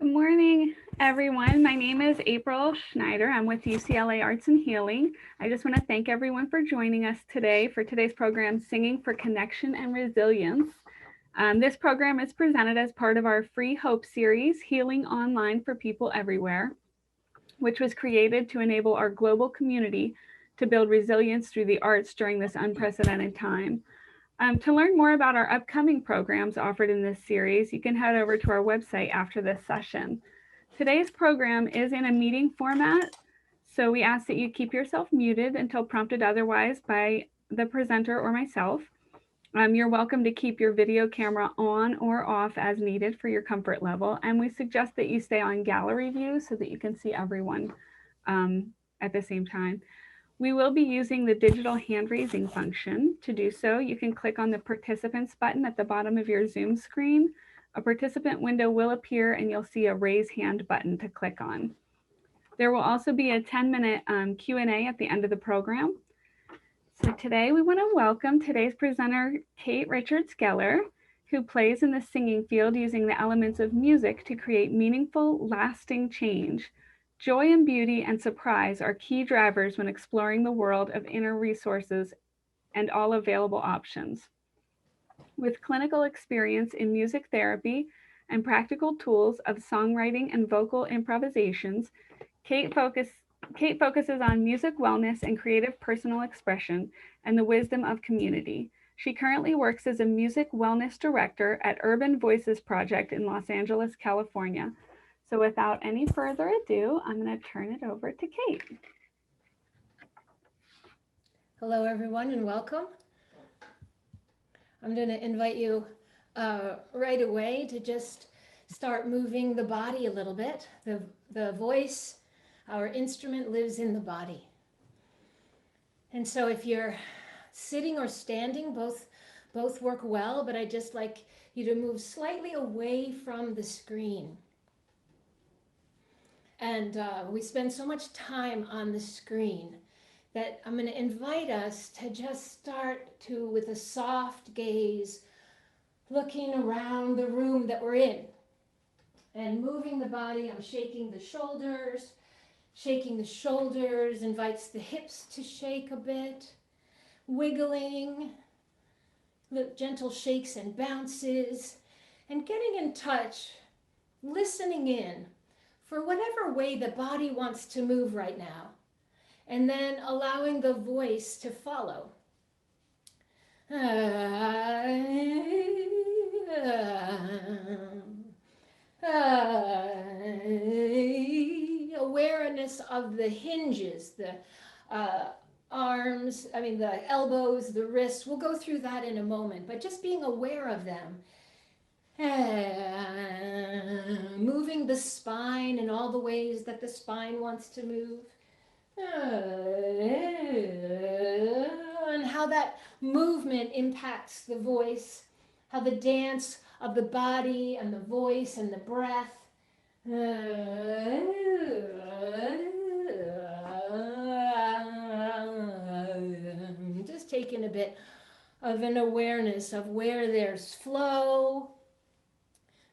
Good morning, everyone. My name is April Schneider. I'm with UCLA Arts and Healing. I just want to thank everyone for joining us today for today's program, Singing for Connection and Resilience. This program is presented as part of our Free Hope series, Healing Online for People Everywhere, which was created to enable our global community to build resilience through the arts during this unprecedented time. To learn more about our upcoming programs offered in this series, you can head over to our website after this session. Today's program is in a meeting format, so we ask that you keep yourself muted until prompted otherwise by the presenter or myself. You're welcome to keep your video camera on or off as needed for your comfort level, and we suggest that you stay on gallery view so that you can see everyone at the same time. We will be using the digital hand raising function. To do so, you can click on the participants button at the bottom of your Zoom screen. A participant window will appear and you'll see a raise hand button to click on. There will also be a 10-minute Q&A at the end of the program. So today we want to welcome today's presenter, Kate Richard Skeller, who plays in the singing field using the elements of music to create meaningful, lasting change. Joy and beauty and surprise are key drivers when exploring the world of inner resources and all available options. With clinical experience in music therapy and practical tools of songwriting and vocal improvisations, Kate focuses on music wellness and creative personal expression and the wisdom of community. She currently works as a music wellness director at Urban Voices Project in Los Angeles, California. So without any further ado, I'm going to turn it over to Kate. Hello, everyone, and welcome. I'm going to invite you right away to just start moving the body a little bit. The voice, our instrument, lives in the body. And so if you're sitting or standing, both work well, but I'd just like you to move slightly away from the screen. And we spend so much time on the screen that I'm going to invite us to just start with a soft gaze, looking around the room that we're in and moving the body. I'm shaking the shoulders. Shaking the shoulders invites the hips to shake a bit, wiggling, gentle shakes and bounces, and getting in touch, listening in for whatever way the body wants to move right now, and then allowing the voice to follow. Awareness of the hinges, the arms, the elbows, the wrists. We'll go through that in a moment, but just being aware of them. Moving the spine in all the ways that the spine wants to move. And how that movement impacts the voice, how the dance of the body and the voice and the breath. Just taking a bit of an awareness of where there's flow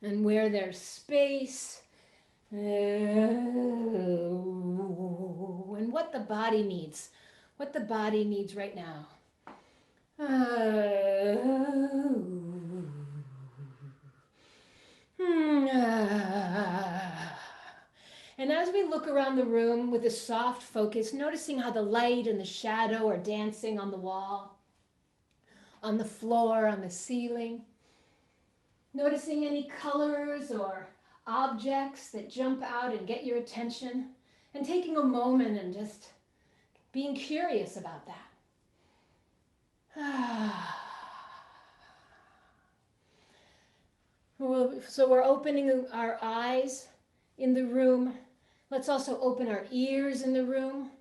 and where there's space, and what the body needs right now. And as we look around the room with a soft focus, noticing how the light and the shadow are dancing on the wall, on the floor, on the ceiling. Noticing any colors or objects that jump out and get your attention, and taking a moment and just being curious about that. So we're opening our eyes in the room. Let's also open our ears in the room.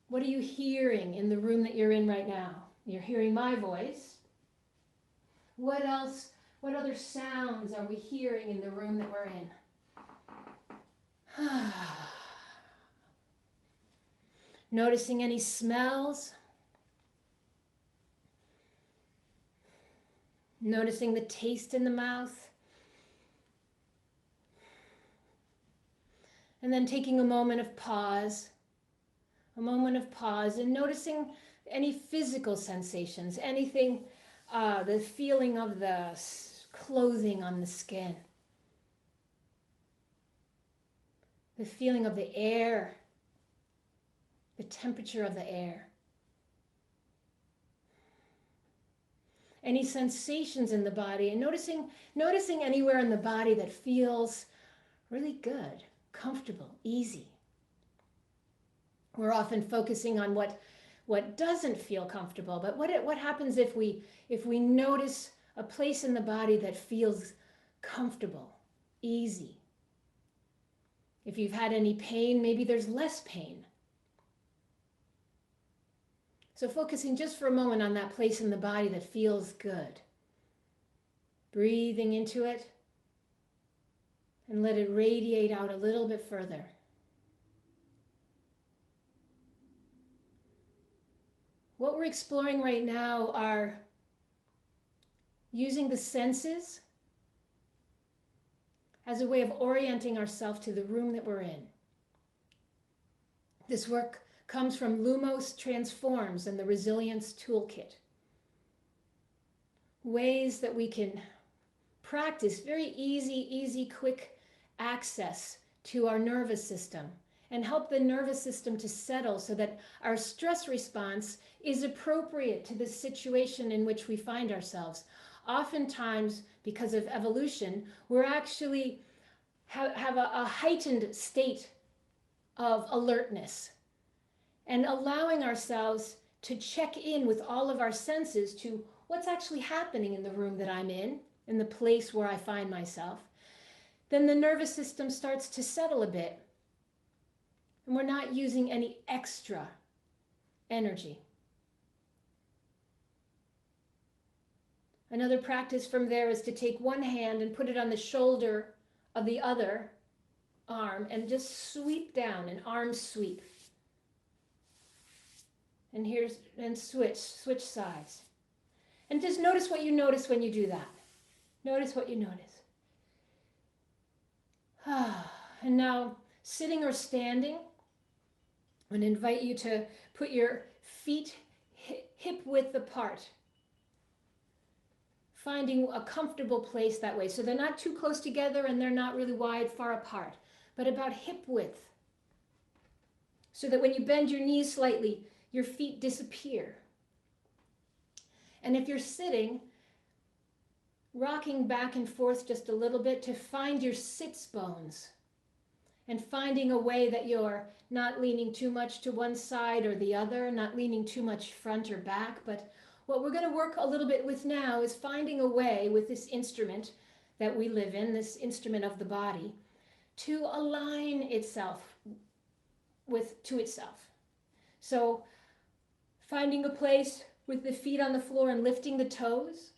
What are you hearing in the room that you're in right now? You're hearing my voice. What else? What other sounds are we hearing in the room that we're in? Noticing any smells. Noticing the taste in the mouth. And then taking a moment of pause and noticing any physical sensations, anything, the feeling of the clothing on the skin, the feeling of the air, the temperature of the air. Any sensations in the body, and noticing anywhere in the body that feels really good, comfortable, easy. We're often focusing on what doesn't feel comfortable, but what happens if we notice a place in the body that feels comfortable, easy? If you've had any pain, maybe there's less pain. So focusing just for a moment on that place in the body that feels good. Breathing into it and let it radiate out a little bit further. What we're exploring right now are using the senses as a way of orienting ourselves to the room that we're in. This work comes from Lumos Transforms and the Resilience Toolkit. Ways that we can practice very easy, quick access to our nervous system and help the nervous system to settle so that our stress response is appropriate to the situation in which we find ourselves. Oftentimes, because of evolution, we're actually have a heightened state of alertness, and allowing ourselves to check in with all of our senses to what's actually happening in the room that I'm in the place where I find myself, then the nervous system starts to settle a bit, and we're not using any extra energy. Another practice from there is to take one hand and put it on the shoulder of the other arm and just sweep down, an arm sweep. And switch sides. And just notice what you notice when you do that. Notice what you notice. And now, sitting or standing, I'm going to invite you to put your feet hip width apart. Finding a comfortable place that way. So they're not too close together and they're not really wide, far apart, but about hip width. So that when you bend your knees slightly, your feet disappear. And if you're sitting, rocking back and forth just a little bit to find your sits bones and finding a way that you're not leaning too much to one side or the other, not leaning too much front or back. But what we're going to work a little bit with now is finding a way with this instrument that we live in, this instrument of the body, to align itself to itself. So finding a place with the feet on the floor and lifting the toes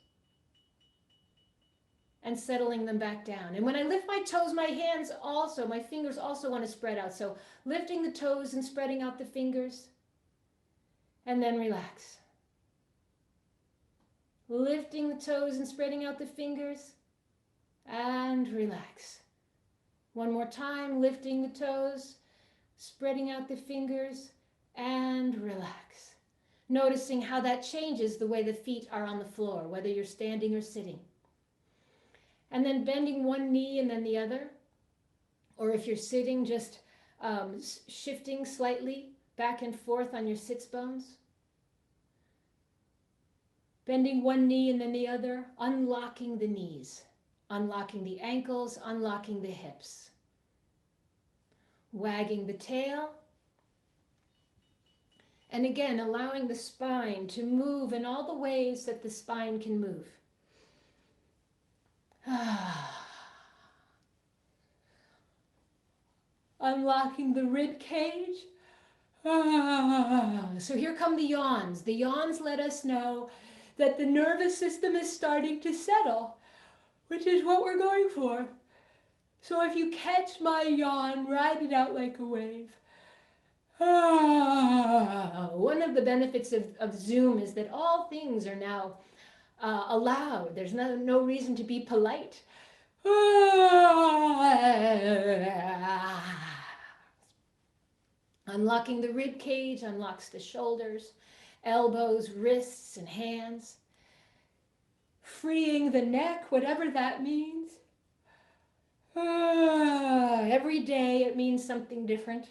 and settling them back down. And when I lift my toes, my fingers also want to spread out. So lifting the toes and spreading out the fingers, and then relax. Lifting the toes and spreading out the fingers, and relax. One more time, lifting the toes, spreading out the fingers, and relax. Noticing how that changes the way the feet are on the floor, whether you're standing or sitting. And then bending one knee and then the other. Or if you're sitting, just shifting slightly back and forth on your sits bones. Bending one knee and then the other, unlocking the knees, unlocking the ankles, unlocking the hips. Wagging the tail. And again, allowing the spine to move in all the ways that the spine can move. Unlocking the rib cage. So here come the yawns. The yawns let us know that the nervous system is starting to settle, which is what we're going for. So if you catch my yawn, ride it out like a wave. One of the benefits of Zoom is that all things are now allowed. There's no reason to be polite. Unlocking the rib cage unlocks the shoulders, elbows, wrists, and hands. Freeing the neck, whatever that means. Every day it means something different.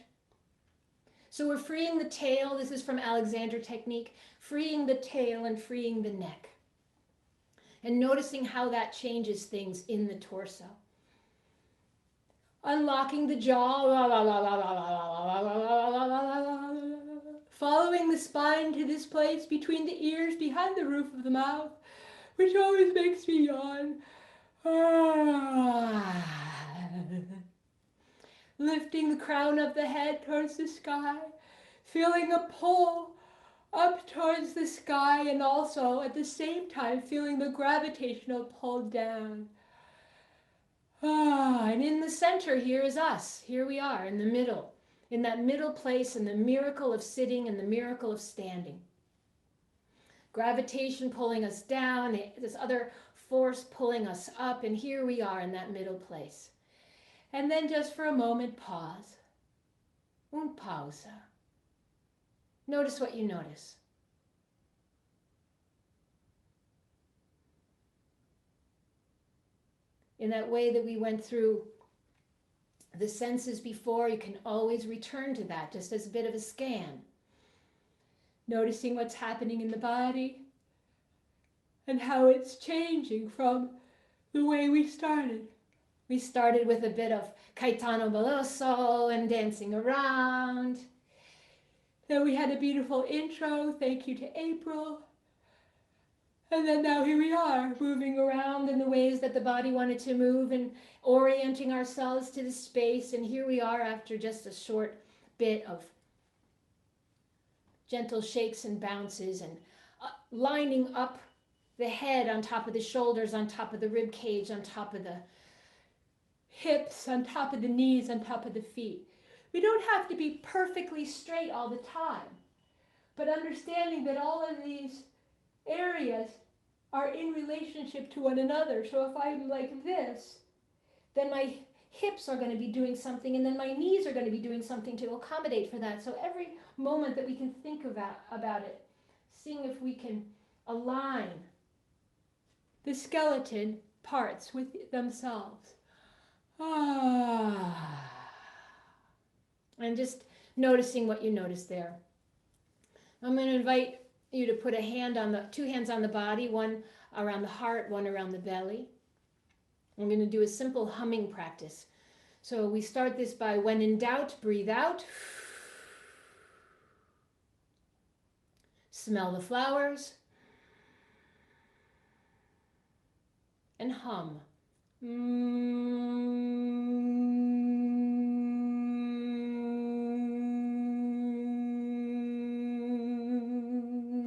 So we're freeing the tail. This is from Alexander technique. Freeing the tail and freeing the neck. And noticing how that changes things in the torso. Unlocking the jaw. Following the spine to this place between the ears, behind the roof of the mouth, which always makes me yawn. Lifting the crown of the head towards the sky, feeling a pull up towards the sky, and also at the same time feeling the gravitational pull down. And in the center here is us. Here we are in the middle, in that middle place, in the miracle of sitting and the miracle of standing. Gravitation pulling us down, this other force pulling us up, and here we are in that middle place. And then just for a moment, pause. Un pausa. Notice what you notice. In that way that we went through the senses before, you can always return to that, just as a bit of a scan. Noticing what's happening in the body and how it's changing from the way we started. We started with a bit of Caetano Veloso and dancing around. Then we had a beautiful intro, thank you to April. And then now here we are, moving around in the ways that the body wanted to move and orienting ourselves to the space. And here we are after just a short bit of gentle shakes and bounces and lining up the head on top of the shoulders, on top of the rib cage, on top of the hips, on top of the knees, on top of the feet. We don't have to be perfectly straight all the time, but understanding that all of these areas are in relationship to one another. So if I'm like this, then my hips are going to be doing something, and then my knees are going to be doing something to accommodate for that. So every moment that we can think about it, seeing if we can align the skeleton parts with themselves. And just noticing what you notice there. I'm going to invite you to put two hands on the body, one around the heart, one around the belly. I'm going to do a simple humming practice. So we start this by, when in doubt, breathe out. Smell the flowers. And hum.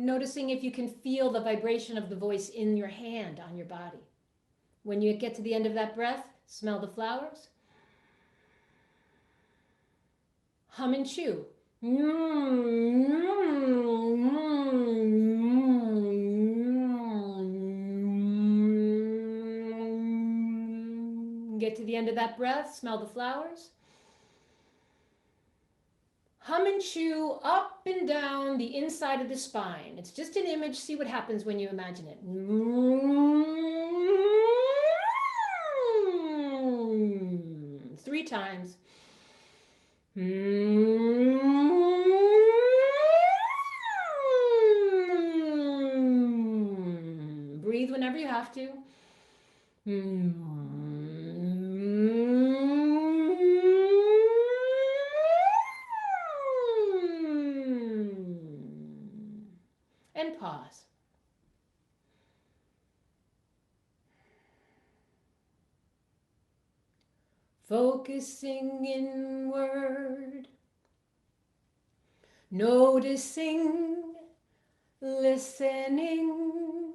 Noticing if you can feel the vibration of the voice in your hand, on your body. When you get to the end of that breath, smell the flowers. Hum and chew. Get to the end of that breath, smell the flowers. Hum and chew up and down the inside of the spine. It's just an image. See what happens when you imagine it. 3 times. Breathe whenever you have to. And pause. Focusing inward, noticing, listening,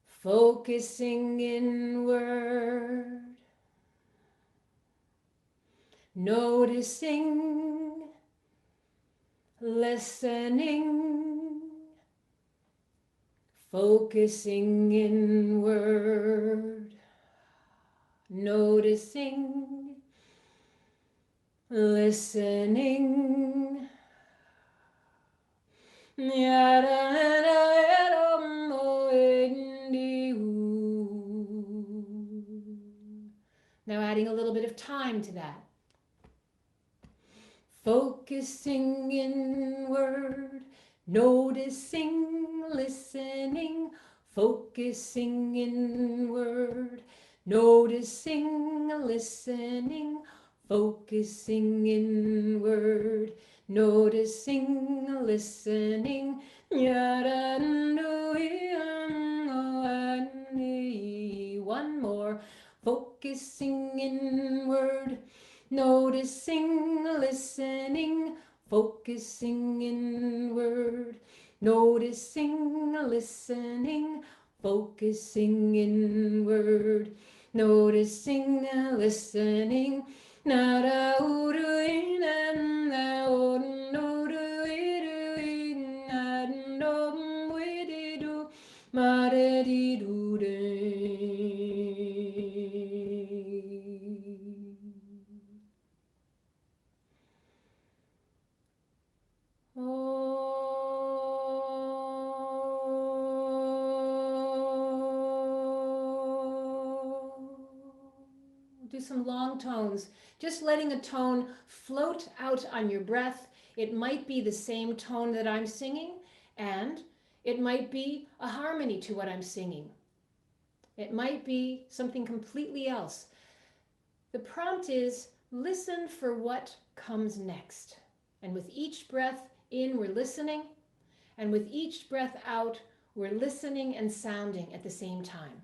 focusing inward, noticing, listening, focusing inward, noticing, listening. Now adding a little bit of time to that. Focusing inward, noticing, listening, focusing inward, noticing, listening, focusing inward, noticing, listening. One more. Focusing inward, noticing, listening, focusing inward, noticing, listening, focusing inward, noticing, listening. Nada uru na na uru iru na no wididu marididu de. Do some long tones, just letting a tone float out on your breath. It might be the same tone that I'm singing, and it might be a harmony to what I'm singing. It might be something completely else. The prompt is listen for what comes next. And with each breath in, we're listening. And with each breath out, we're listening and sounding at the same time.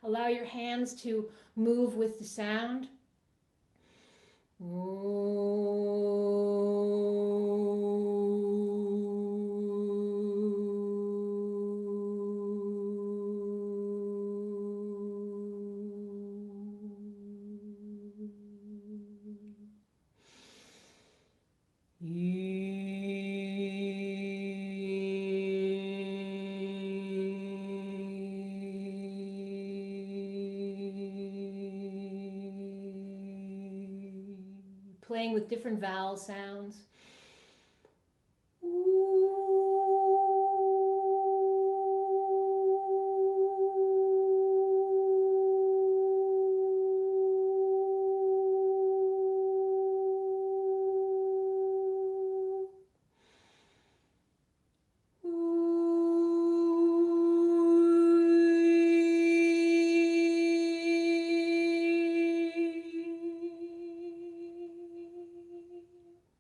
Allow your hands to move with the sound. Playing with different vowel sounds.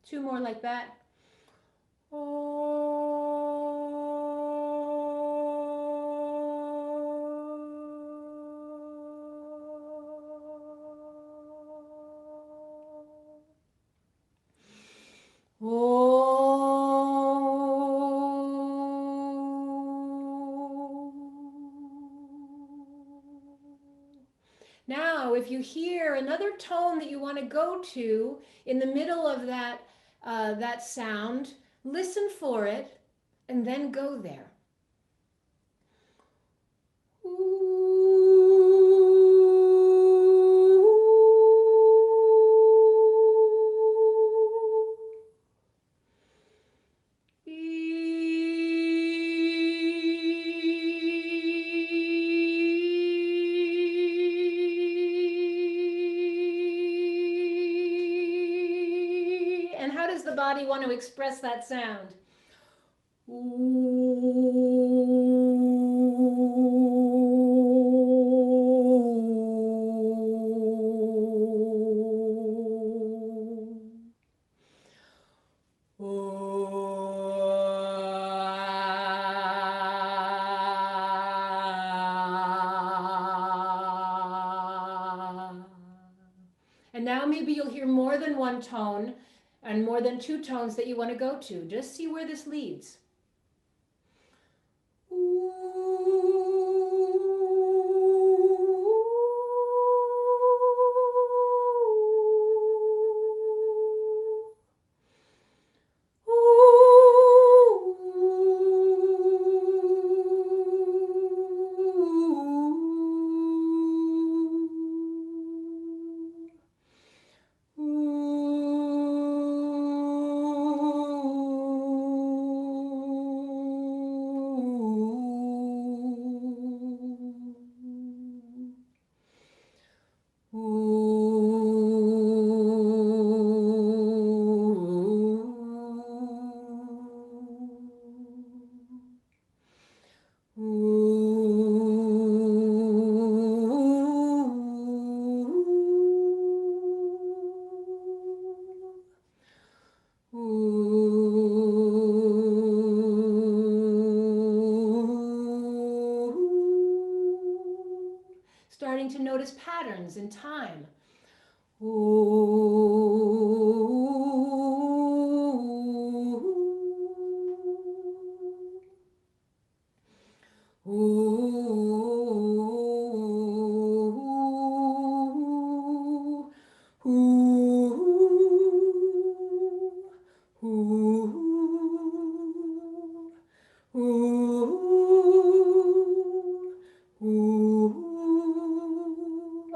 Two more like that. Now, if you hear another tone that you want to go to in the middle of that sound, listen for it and then go there. And how does the body want to express that sound? And now maybe you'll hear more than one tone, and more than 2 tones that you want to go to. Just see where this leads. Starting to notice patterns in time.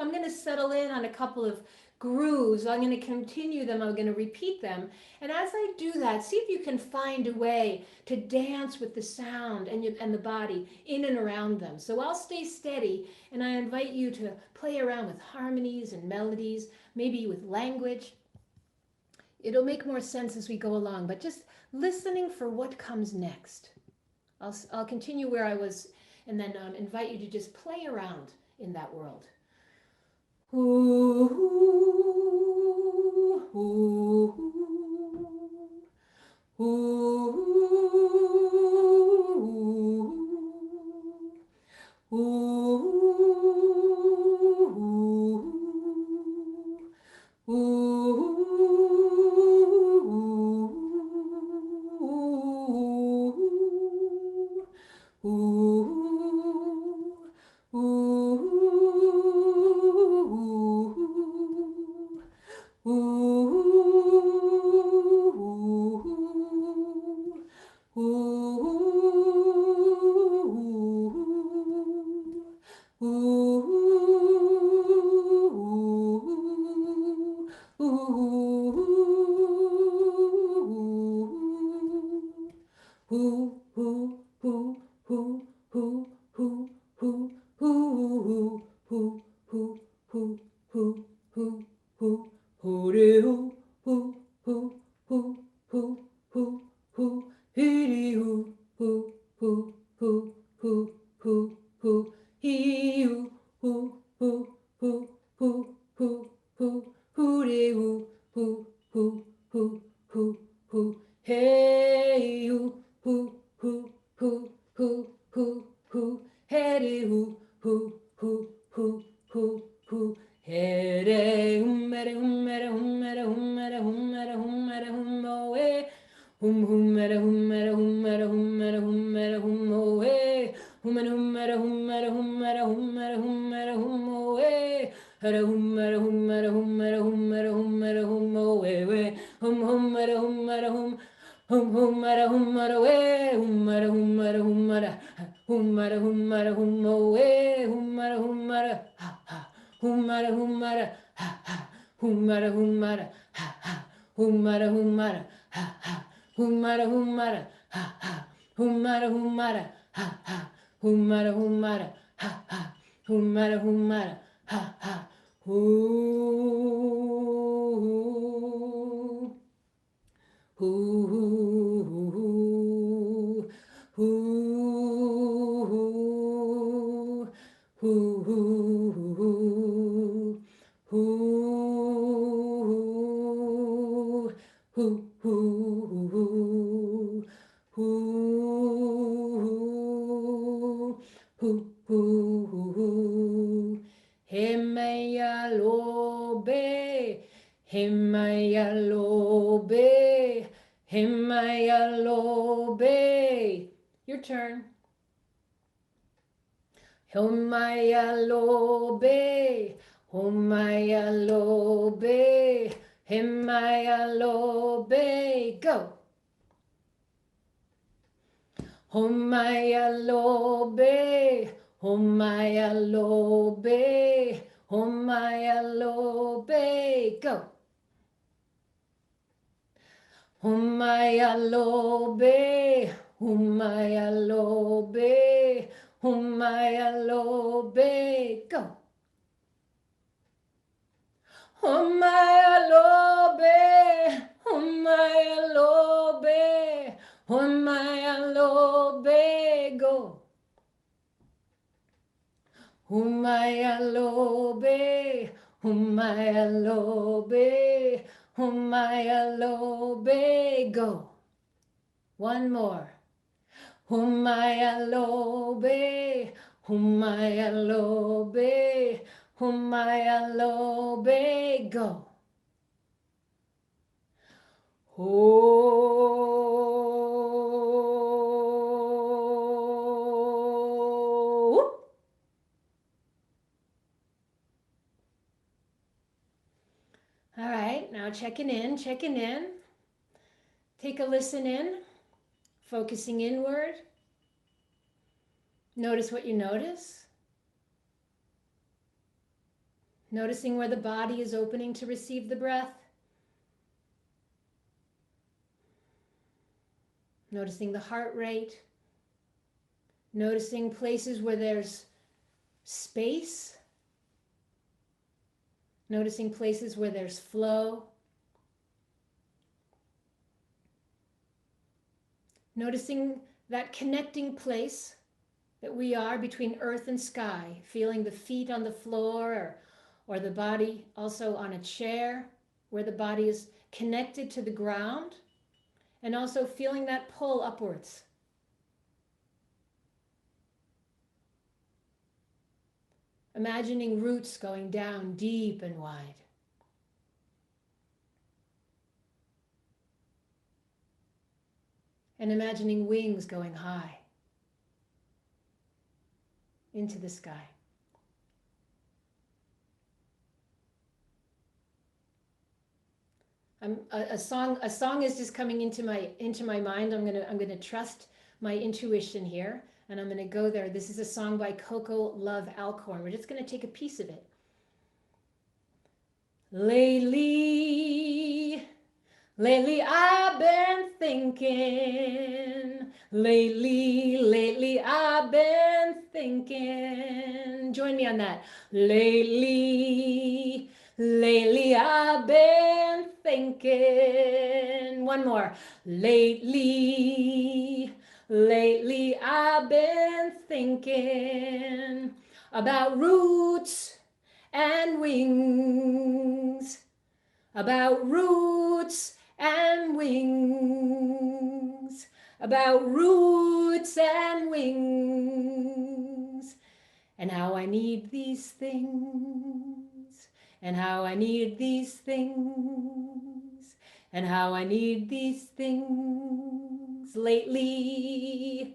I'm going to settle in on a couple of grooves. I'm going to continue them. I'm going to repeat them. And as I do that, see if you can find a way to dance with the sound and the body in and around them. So I'll stay steady, and I invite you to play around with harmonies and melodies, maybe with language. It'll make more sense as we go along, but just listening for what comes next. I'll continue where I was, and then invite you to just play around in that world. Himayalobe, Himayalobe. Your turn. Himayalobe, Himayalobe, Himayalobe. Go. Himayalobe, Himayalobe, Himayalobe. Go. Himayalobe, Himayalobe, Himayalobe. Go. Himayalobe, Himayalobe, Himayalobe. Go. Himayalobe, Himayalobe, Himayalobe. Go. One more. Himayalobe, Himayalobe, Himayalobe. Go. Oh. All right, now checking in, checking in. Take a listen in, focusing inward. Notice what you notice. Noticing where the body is opening to receive the breath. Noticing the heart rate. Noticing places where there's space. Noticing places where there's flow. Noticing that connecting place that we are between earth and sky, feeling the feet on the floor or the body also on a chair where the body is connected to the ground, and also feeling that pull upwards. Imagining roots going down deep and wide. And imagining wings going high into the sky. A song is just coming into my mind. I'm gonna trust my intuition here, and I'm gonna go there. This is a song by Coco Love Alcorn. We're just gonna take a piece of it. Lately I've been thinking. Lately I've been thinking. Join me on that. Lately I've been thinking. One more. Lately I've been thinking about roots and wings. About roots and wings, about roots and wings, and how I need these things, and how I need these things, and how I need these things. Lately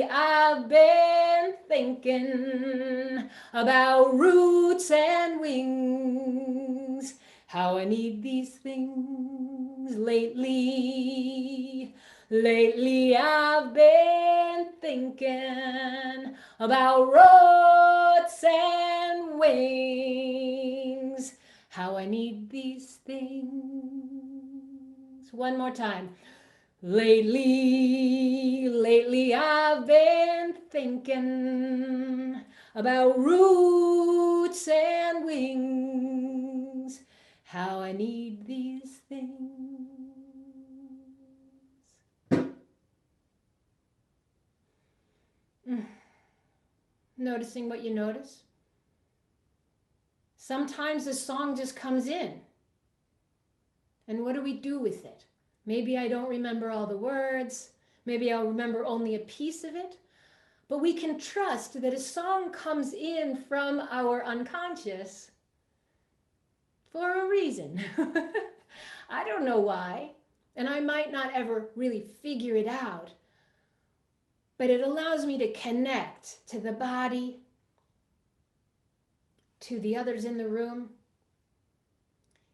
I've been thinking about roots and wings, how I need these things. Lately I've been thinking about roots and wings, how I need these things. One more time. Lately I've been thinking about roots and wings, how I need these things. Noticing what you notice. Sometimes a song just comes in. And what do we do with it? Maybe I don't remember all the words. Maybe I'll remember only a piece of it. But we can trust that a song comes in from our unconscious for a reason. I don't know why, and I might not ever really figure it out, but it allows me to connect to the body, to the others in the room.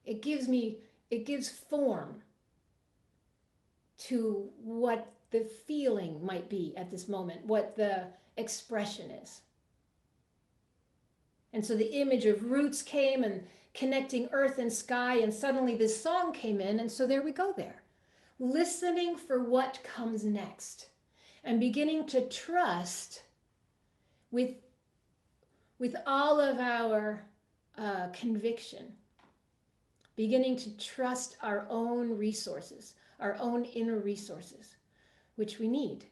It gives form to what the feeling might be at this moment, what the expression is. And so the image of roots came and connecting earth and sky, and suddenly this song came in, and so there we go there. Listening for what comes next and beginning to trust with all of our conviction, beginning to trust our own resources, our own inner resources, which we need.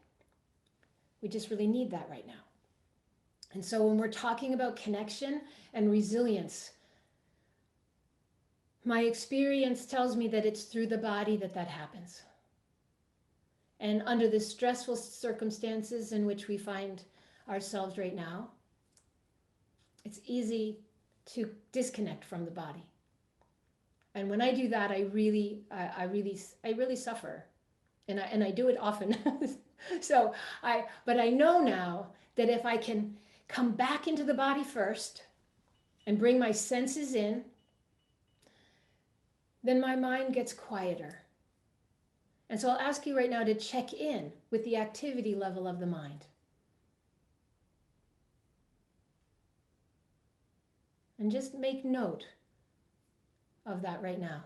We just really need that right now. And so when we're talking about connection and resilience, my experience tells me that it's through the body that happens. And under the stressful circumstances in which we find ourselves right now, it's easy to disconnect from the body. And when I do that, I really suffer, and I do it often. But I know now that if I can come back into the body first and bring my senses in, then my mind gets quieter. And so I'll ask you right now to check in with the activity level of the mind. And just make note of that right now.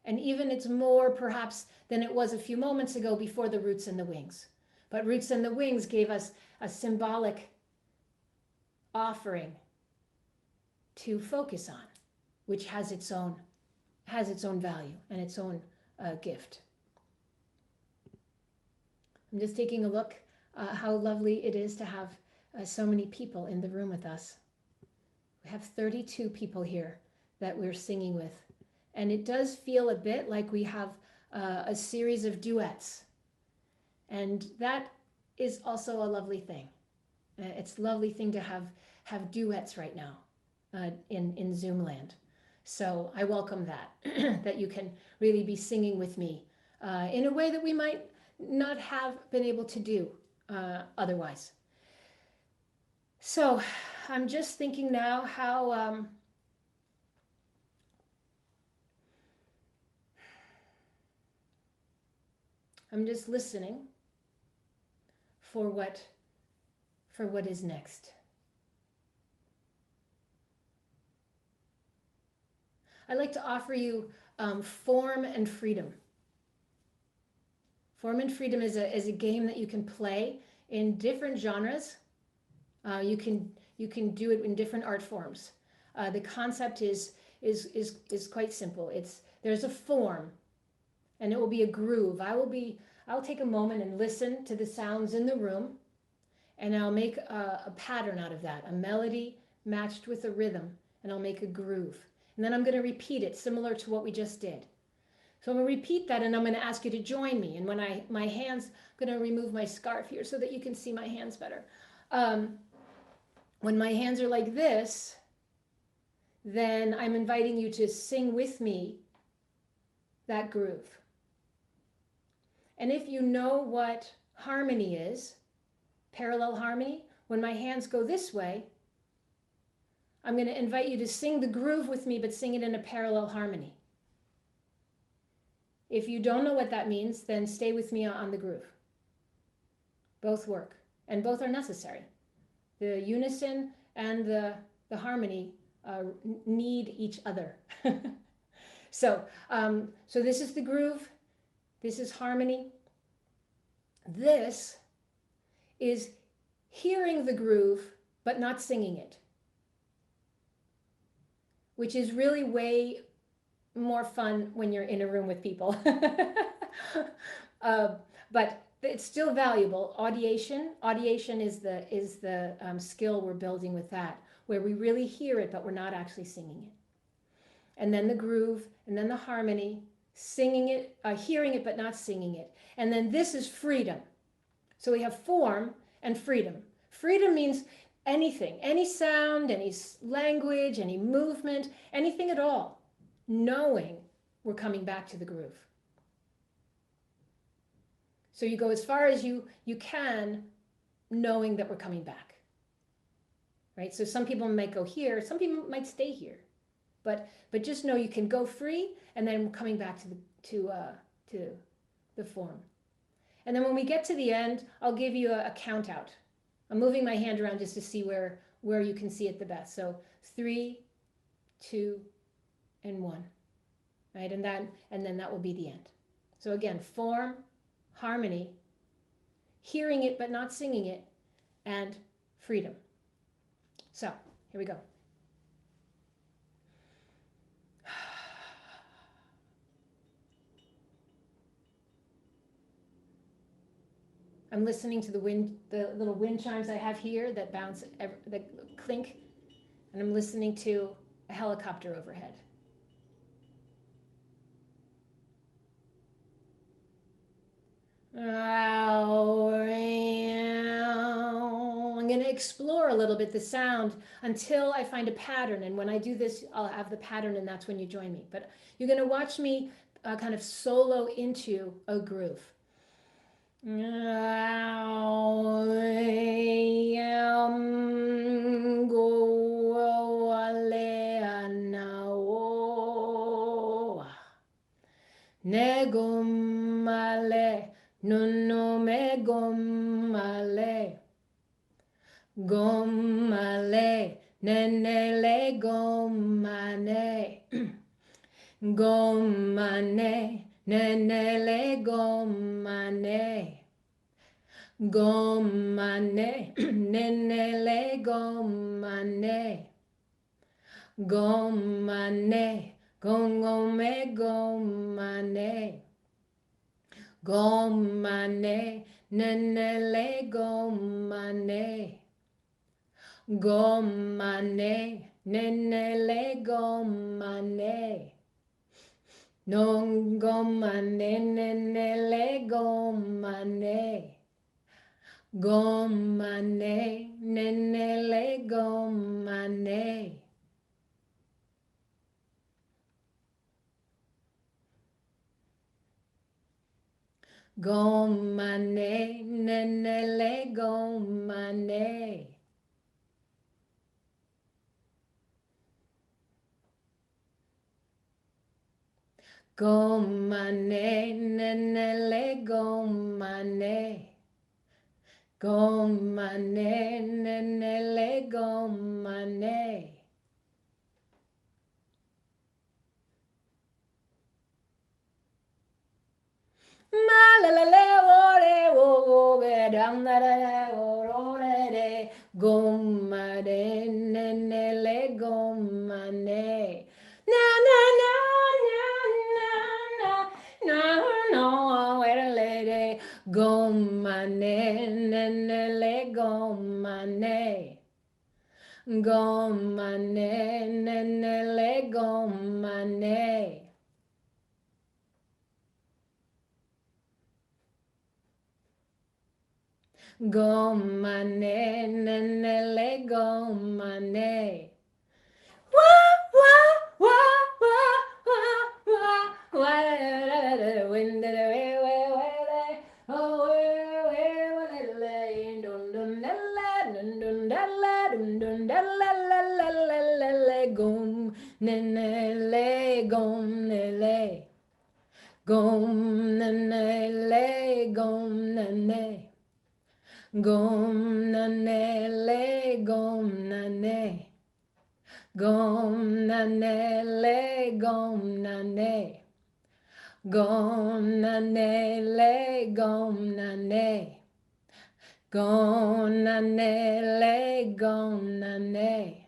And even it's more perhaps than it was a few moments ago before the roots and the wings. But roots and the wings gave us a symbolic offering to focus on, which has its own value and its own gift. I'm just taking a look how lovely it is to have so many people in the room with us. We have 32 people here that we're singing with. And it does feel a bit like we have a series of duets. And that is also a lovely thing. It's a lovely thing to have duets right now in Zoom land. So I welcome that, that you can really be singing with me in a way that we might not have been able to do otherwise. So I'm just thinking now how I'm just listening for what is next. I'd like to offer you form and freedom. Form and freedom is a game that you can play in different genres. You can do it in different art forms. The concept is quite simple. There's a form, and it will be a groove. I'll take a moment and listen to the sounds in the room, and I'll make a pattern out of that, a melody matched with a rhythm, and I'll make a groove. And then I'm going to repeat it similar to what we just did. So I'm going to repeat that, and I'm going to ask you to join me. And when my hands, I'm going to remove my scarf here so that you can see my hands better. When my hands are like this, then I'm inviting you to sing with me that groove. And if you know what harmony is, parallel harmony, when my hands go this way, I'm going to invite you to sing the groove with me, but sing it in a parallel harmony. If you don't know what that means, then stay with me on the groove. Both work, and both are necessary. The unison and the harmony need each other. So this is the groove. This is harmony. This is hearing the groove, but not singing it, which is really way more fun when you're in a room with people. But it's still valuable. Audiation is the skill we're building with that, where we really hear it, but we're not actually singing it. And then the groove, and then the harmony, singing it, hearing it, but not singing it. And then this is freedom. So we have form and freedom. Freedom means anything, any sound, any language, any movement, anything at all, knowing we're coming back to the groove. So you go as far as you can, knowing that we're coming back. Right? So some people might go here, some people might stay here. But just know you can go free, and then we're coming back to the form. And then when we get to the end, I'll give you a count out. I'm moving my hand around just to see where you can see it the best. So 3, 2, and 1. Right? And then that will be the end. So again, form, harmony, hearing it but not singing it, and freedom. So here we go. I'm listening to the wind, the little wind chimes I have here that bounce, that clink, and I'm listening to a helicopter overhead. I'm going to explore a little bit the sound until I find a pattern, and when I do this, I'll have the pattern, and that's when you join me. But you're going to watch me kind of solo into a groove. Negomale, no me gomale, gomale, nenele gomane, gomane, nenele gomane, gomane, nenele gomane, gomane, gongome gomane, gomane, nenele gomane, gomane, nenele gomane, non gomane, nenele gomane, gomane, nenele gomane. Gomane, nenele gomane. Gomane, nenele gomane. Gomane, nenele gomane. Malalale ore o dam da da ore de gomane nenele gomane na na na na na na no ere de gomane nenele gomane gomane nenele gomane. Gomane, nenele gomane. Wah, wah, wah, wah, wah, wah, wah, wind the way, oh, dun dun dun dun dun gom, nenele gom, nele. Gom, nenele gom, nene. Gom nanele, gom nane, gom nanele, gom nane, gom nanele, gom nane, gom nanele, gom nane,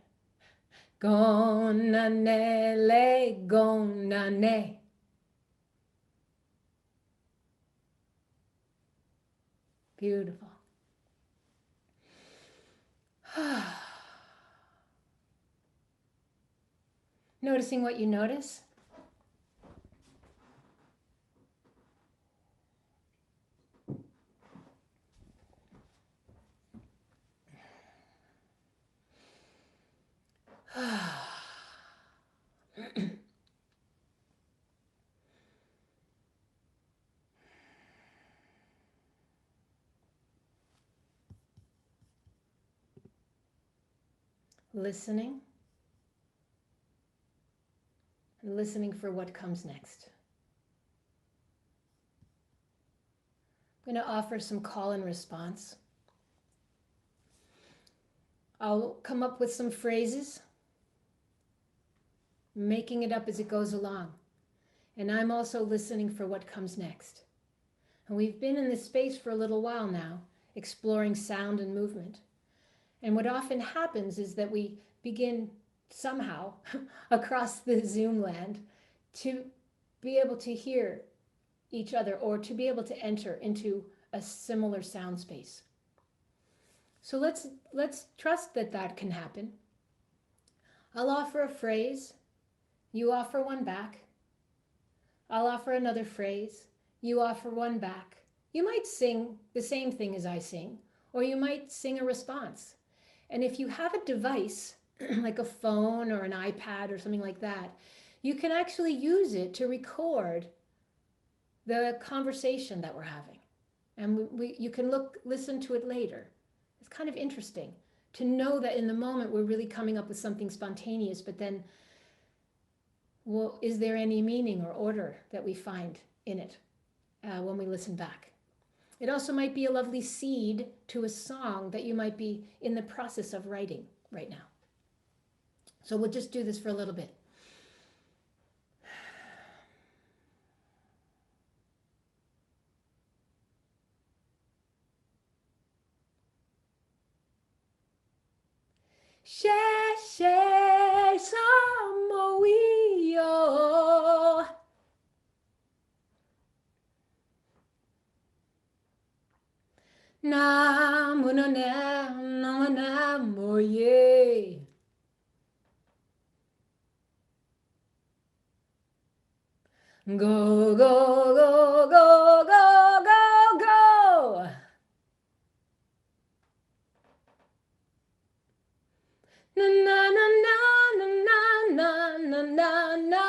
gom nanele, gom nane. Beautiful. Noticing what you notice. listening, and listening for what comes next. I'm going to offer some call and response. I'll come up with some phrases, making it up as it goes along. And I'm also listening for what comes next. And we've been in this space for a little while now, exploring sound and movement. And what often happens is that we begin somehow across the Zoom land to be able to hear each other or to be able to enter into a similar sound space. So let's trust that that can happen. I'll offer a phrase, you offer one back. I'll offer another phrase, you offer one back. You might sing the same thing as I sing, or you might sing a response. And if you have a device, like a phone or an iPad or something like that, you can actually use it to record the conversation that we're having. And you can listen to it later. It's kind of interesting to know that in the moment we're really coming up with something spontaneous, but then, well, is there any meaning or order that we find in it when we listen back? It also might be a lovely seed to a song that you might be in the process of writing right now. So we'll just do this for a little bit. She samoio. Namu no na moye. Go, go, go, go, go, go, go. Na na na na na na na na na.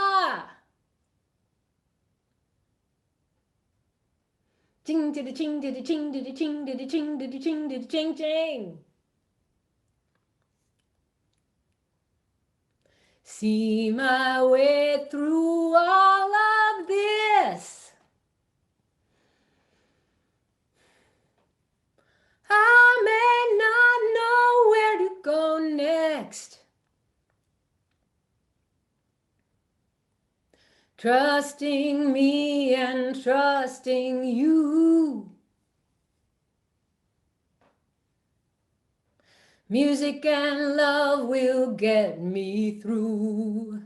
Ching did the ching did the ching did the ching did the ching did the ching did the ching ching. See my way through all of this. I may not know where to go next. Trusting me and trusting you. Music and love will get me through.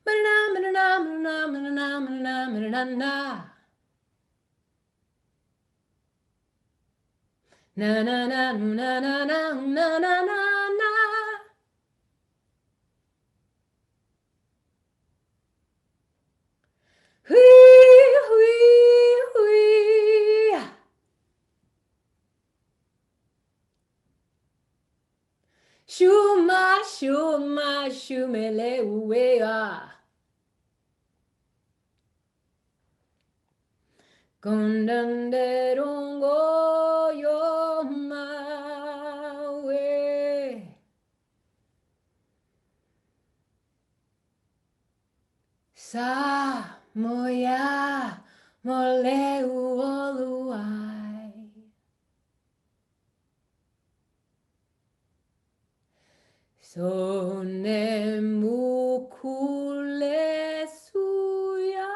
Na na na na na na na na na. Hui hui hui. Shuma shuma shumele uwea. Gondanderongo yo mawe. Sa moya mole uoluai. So ne mukule suya.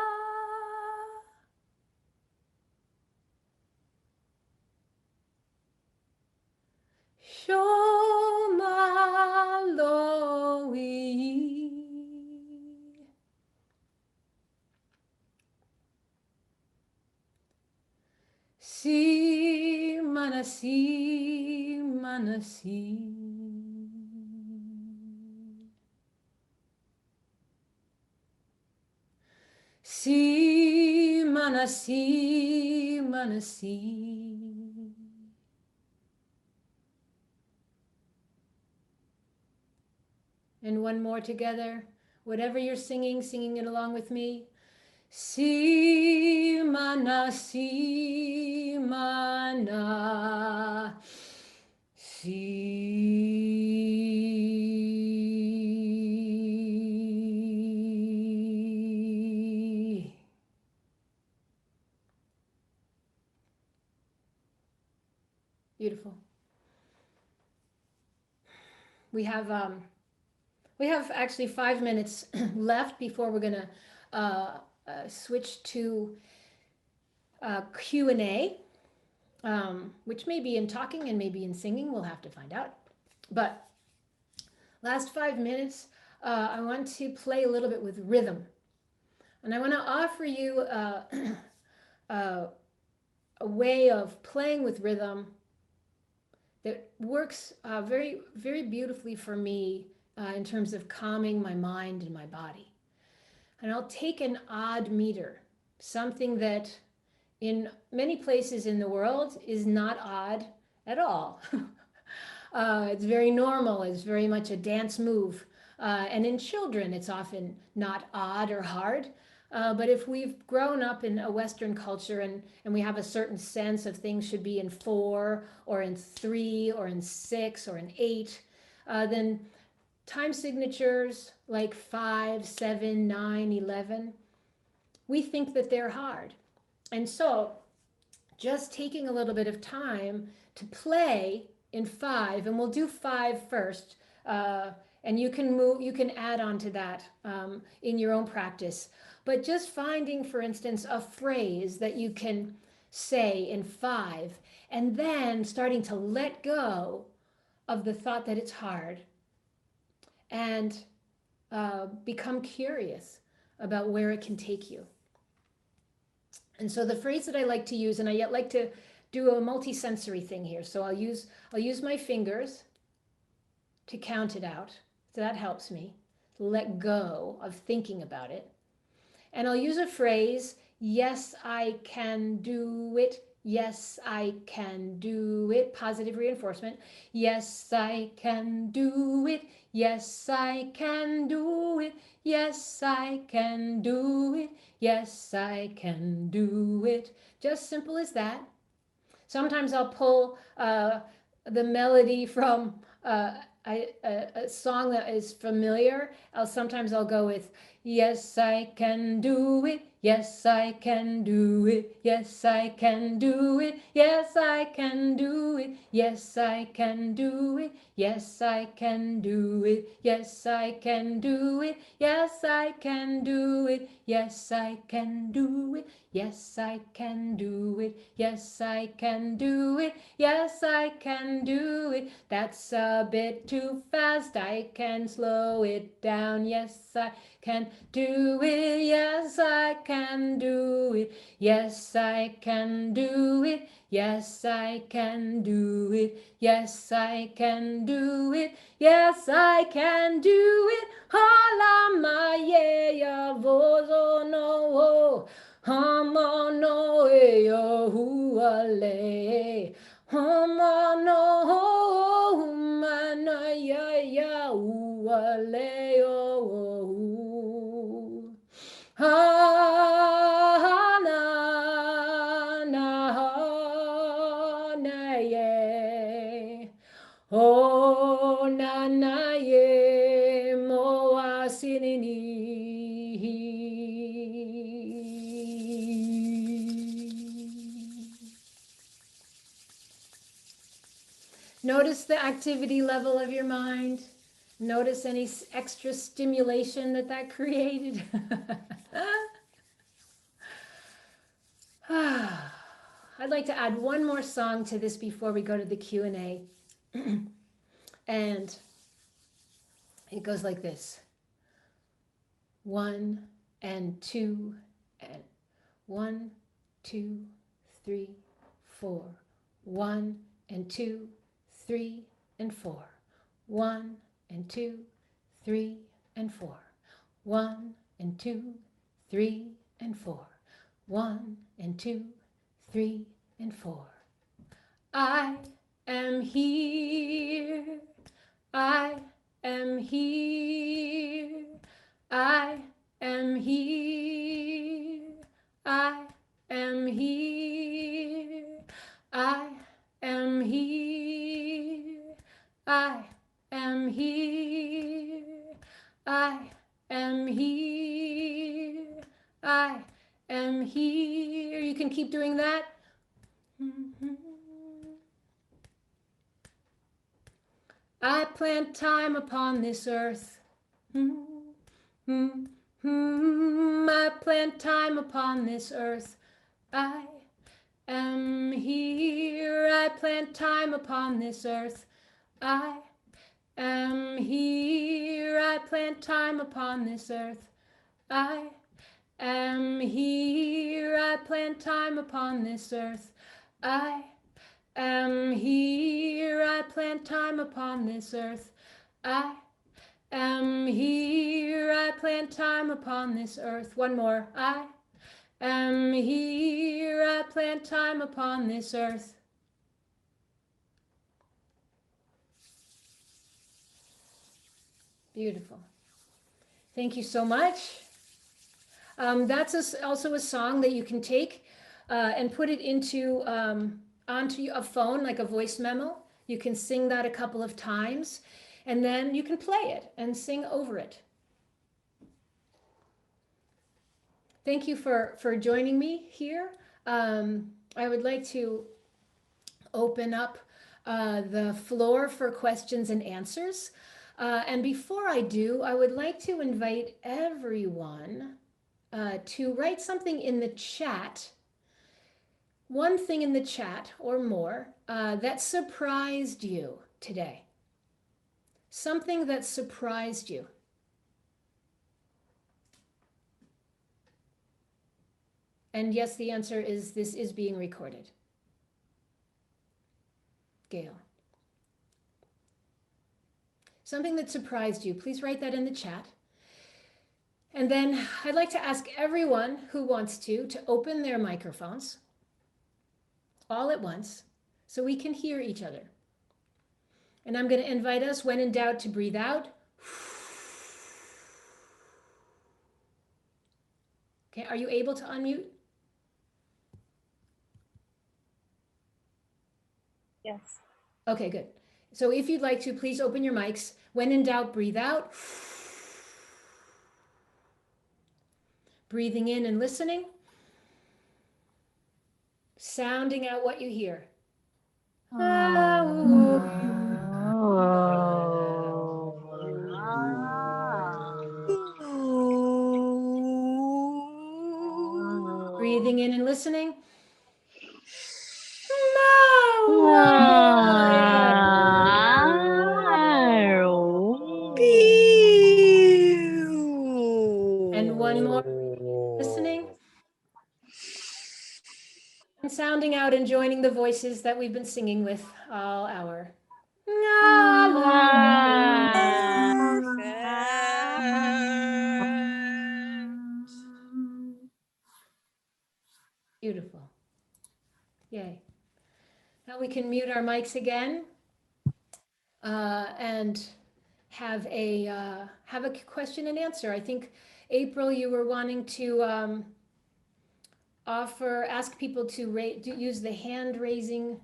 Shomaloi. Si manasi manasi. Si manasi manasi. And one more together. Whatever you're singing, singing it along with me. Si mana, si mana. Beautiful. We have actually 5 minutes left before we're gonna switch to Q&A, which may be in talking and maybe in singing. We'll have to find out. But last 5 minutes, I want to play a little bit with rhythm, and I want to offer you a way of playing with rhythm that works very, very beautifully for me in terms of calming my mind and my body. And I'll take an odd meter, something that in many places in the world is not odd at all. It's very normal, it's very much a dance move. And in children, it's often not odd or hard. But if we've grown up in a Western culture and we have a certain sense of things should be in 4 or in 3 or in 6 or in 8, then time signatures like 5, 7, 9, 11, we think that they're hard. And so just taking a little bit of time to play in 5, and we'll do 5 first, and you can add on to that in your own practice. But just finding, for instance, a phrase that you can say in 5, and then starting to let go of the thought that it's hard and become curious about where it can take you. And so the phrase that I like to use, and I yet like to do a multi-sensory thing here. So I'll use my fingers to count it out. So that helps me to let go of thinking about it. And I'll use a phrase, yes, I can do it. Yes, I can do it. Positive reinforcement. Yes, I can do it. Yes, I can do it. Yes, I can do it. Yes, I can do it. Just simple as that. Sometimes I'll pull the melody from a song that is familiar. Sometimes I'll go with, yes, I can do it. Yes, I can do it. Yes, I can do it. Yes, I can do it. Yes, I can do it. Yes, I can do it. Yes, I can do it. Yes, I can do it. Yes, I can do it. Yes, I can do it. Yes, I can do it. Yes, I can do it. That's a bit too fast. I can slow it down. Yes, I can do it. Yes, I can do it. Yes, I can do it. Yes, I can do it. Yes, I can do it. Yes, I can do it. Halama ye ya vozo no. Hama no e yo huale. Hama no humana ya ya huale yo. Ha na na na ye. Oh na na ye mo asinini. Notice the activity level of your mind. Notice any extra stimulation that created. I'd like to add one more song to this before we go to the Q&A. And it goes like this. 1 and 2 and 1, 2, 3, 4. 1 and 2, 3 and 4. 1 and 2, 3 and 4. 1 and 2, 3 and 4. 1 and 2, 3 and 4. I am here. I am here. I am here. I am here. I am here. keep doing that? I plant time upon this earth. I plant time upon this earth. I am here. I plant time upon this earth. I am here. I plant time upon this earth. I am here. I plant time upon this earth. I am here. I plant time upon this earth. I am here. I plant time upon this earth. One more. I am here. I plant time upon this earth. Beautiful. Thank you so much. That's also a song that you can take and put it into onto a phone, like a voice memo. You can sing that a couple of times, and then you can play it and sing over it. Thank you for joining me here. I would like to open up the floor for questions and answers. And before I do, I would like to invite everyone to write something in the chat, one thing in the chat or more that surprised you today. Something that surprised you. And yes, the answer is this is being recorded. Gail. Something that surprised you, please write that in the chat. And then I'd like to ask everyone who wants to open their microphones all at once so we can hear each other. And I'm going to invite us, when in doubt, to breathe out. Okay, are you able to unmute? Yes. Okay, good. So if you'd like to, please open your mics. When in doubt, breathe out. Breathing in and listening. Sounding out what you hear. Breathing in and listening. And one more. Listening. And sounding out and joining the voices that we've been singing with all hour. Beautiful. Yay. Now we can mute our mics again and have a question and answer. I think, April, you were wanting to ask people to use the hand raising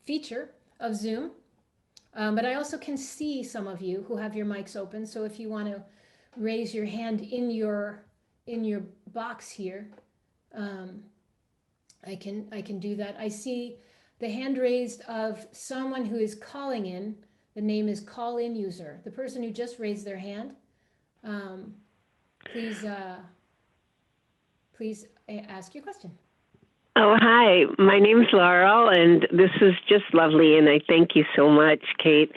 feature of Zoom. But I also can see some of you who have your mics open. So if you want to raise your hand in your box here, I can do that. I see the hand raised of someone who is calling in. The name is call in user. The person who just raised their hand, please ask your question. Oh, hi. My name's Laurel, and this is just lovely, and I thank you so much, Kate.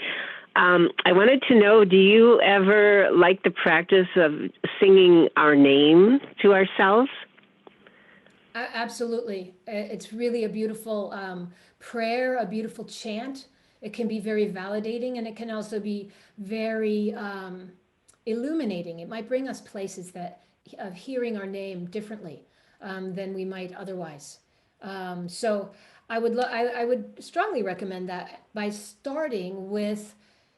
I wanted to know, do you ever like the practice of singing our name to ourselves? Absolutely. It's really a beautiful prayer, a beautiful chant. It can be very validating, and it can also be very illuminating. It might bring us places of hearing our name differently than we might otherwise. So I would strongly recommend that by starting with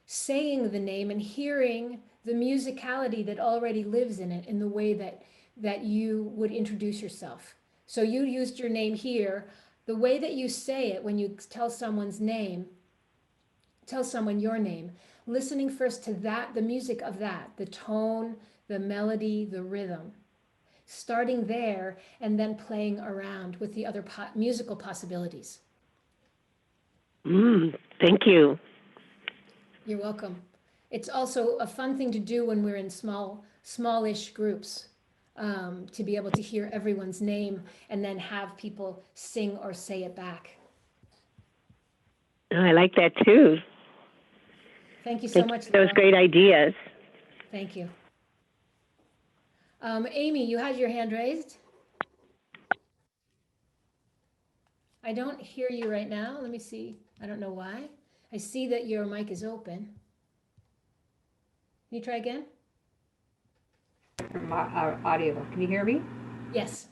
saying the name and hearing the musicality that already lives in it in the way that you would introduce yourself. So you used your name here. The way that you say it when you tell someone your name, listening first to that, the music of that, the tone, the melody, the rhythm. starting there and then playing around with the other musical possibilities. Thank you. You're welcome. It's also a fun thing to do when we're in smallish groups, to be able to hear everyone's name and then have people sing or say it back. Oh, I like that too. Thank you so much. Those great ideas. Thank you. Amy, you had your hand raised. I don't hear you right now. Let me see. I don't know why. I see that your mic is open. Can you try again? From audio. Can you hear me? Yes.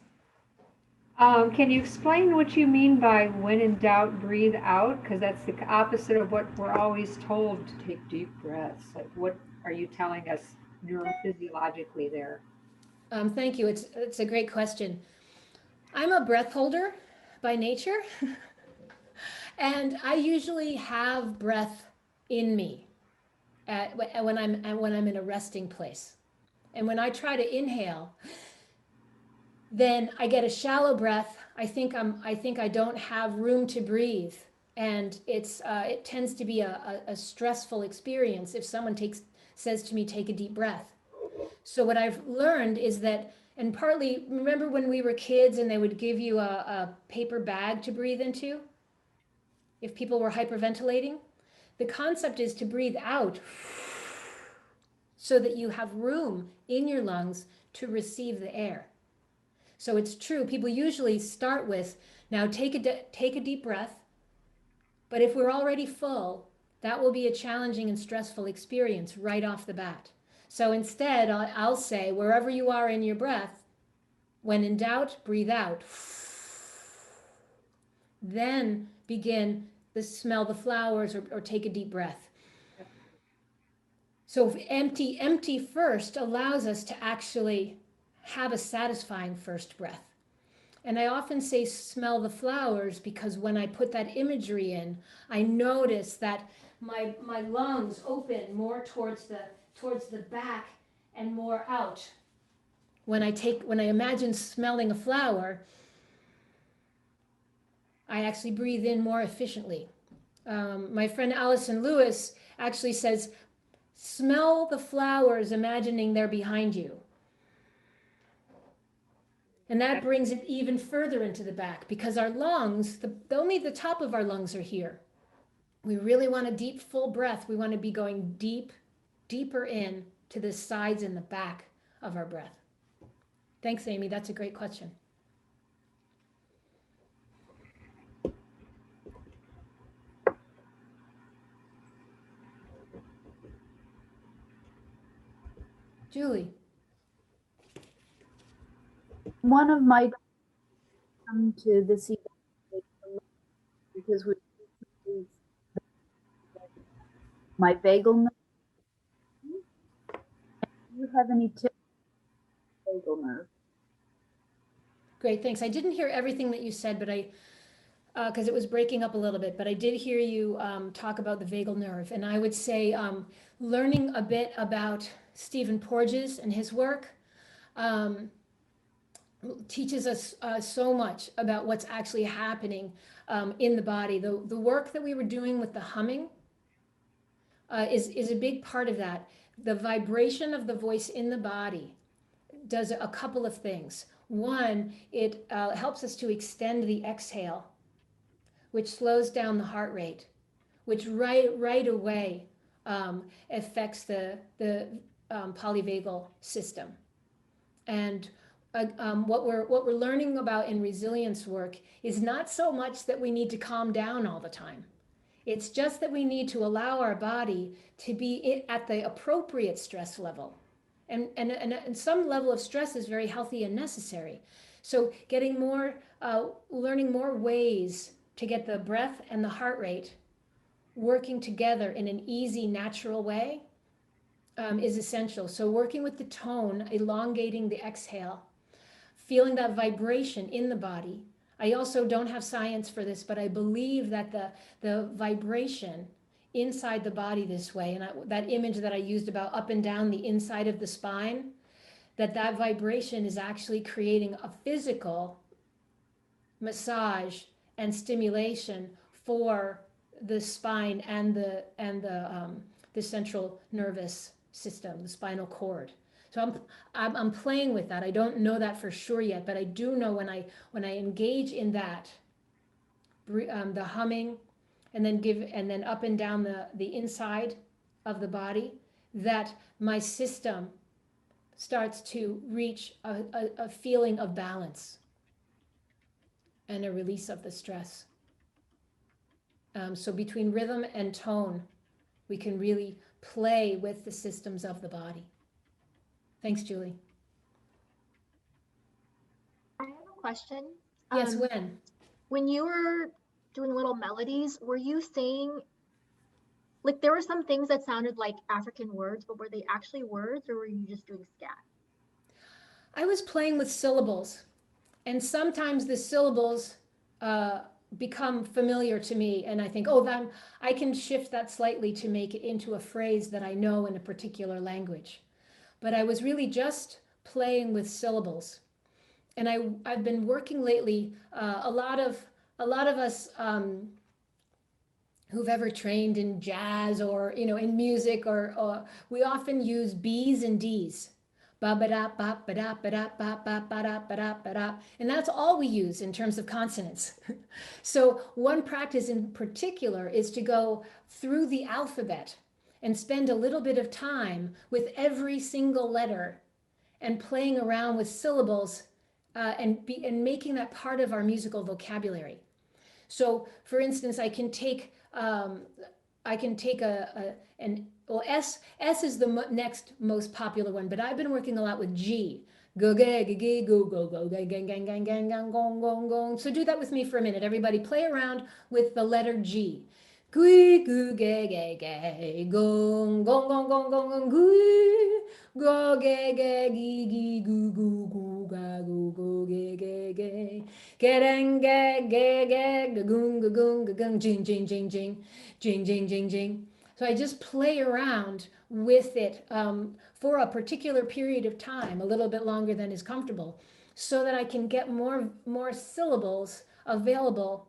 Can you explain what you mean by when in doubt, breathe out? Because that's the opposite of what we're always told, to take deep breaths. Like, what are you telling us neurophysiologically there? Thank you. It's a great question. I'm a breath holder by nature, and I usually have breath in me when I'm in a resting place. And when I try to inhale, then I get a shallow breath. I think I don't have room to breathe, and it tends to be a stressful experience if someone says to me, take a deep breath. So what I've learned is that, and partly, remember when we were kids and they would give you a paper bag to breathe into if people were hyperventilating? The concept is to breathe out so that you have room in your lungs to receive the air. So it's true, people usually start with, now take a deep breath, but if we're already full, that will be a challenging and stressful experience right off the bat. So instead, I'll say, wherever you are in your breath, when in doubt, breathe out. Then begin the smell the flowers or take a deep breath. So empty first allows us to actually have a satisfying first breath. And I often say smell the flowers because when I put that imagery in, I notice that my lungs open more towards the back and more out. When I imagine smelling a flower, I actually breathe in more efficiently. My friend Allison Lewis actually says, smell the flowers, imagining they're behind you. And that brings it even further into the back because our lungs, only the top of our lungs are here. We really want a deep, full breath. We want to be going deeper in to the sides and the back of our breath. Thanks, Amy. That's a great question. Julie. One of my come to this event because my vagal nerve. Do you have any tips on vagal nerve? Great, thanks. I didn't hear everything that you said, but because it was breaking up a little bit, but I did hear you talk about the vagal nerve. And I would say learning a bit about Stephen Porges and his work teaches us so much about what's actually happening in the body. The work that we were doing with the humming is a big part of that. The vibration of the voice in the body does a couple of things. One, it helps us to extend the exhale, which slows down the heart rate, which right away affects the polyvagal system. And what we're learning about in resilience work is not so much that we need to calm down all the time. It's just that we need to allow our body to be at the appropriate stress level. And some level of stress is very healthy and necessary. So getting more, learning more ways to get the breath and the heart rate working together in an easy, natural way is essential. So working with the tone, elongating the exhale, feeling that vibration in the body. I also don't have science for this, but I believe that the vibration inside the body this way, and that image that I used about up and down the inside of the spine, that vibration is actually creating a physical massage and stimulation for the spine and the central nervous system, the spinal cord. So I'm playing with that. I don't know that for sure yet, but I do know when I engage in that, the humming, and then up and down the inside of the body, that my system starts to reach a feeling of balance and a release of the stress. So between rhythm and tone, we can really play with the systems of the body. Thanks, Julie. I have a question. Yes, when you were doing little melodies, were you saying, like, there were some things that sounded like African words, but were they actually words, or were you just doing scat? I was playing with syllables, and sometimes the syllables become familiar to me, and I think, oh, then I can shift that slightly to make it into a phrase that I know in a particular language. But I was really just playing with syllables. And I've been working lately, a lot of us who've ever trained in jazz or in music, or we often use B's and D's. And that's all we use in terms of consonants. So one practice in particular is to go through the alphabet and spend a little bit of time with every single letter and playing around with syllables, and making that part of our musical vocabulary. So, for instance, I can take S is the next most popular one, but I've been working a lot with G. Go ga ga ga go go go gang gang gang gang gang gang gong gong gong. So do that with me for a minute. Everybody, play around with the letter G. Gui gu ga ga ga gong gong gong gong gong gong gui go ga ga gi gi gu gu gu ga gu go ga ga ga ga ga ga ga ga gung ga gung ga gung jing jing jing jing jing jing jing jing. So I just play around with it for a particular period of time, a little bit longer than is comfortable, so that I can get more syllables available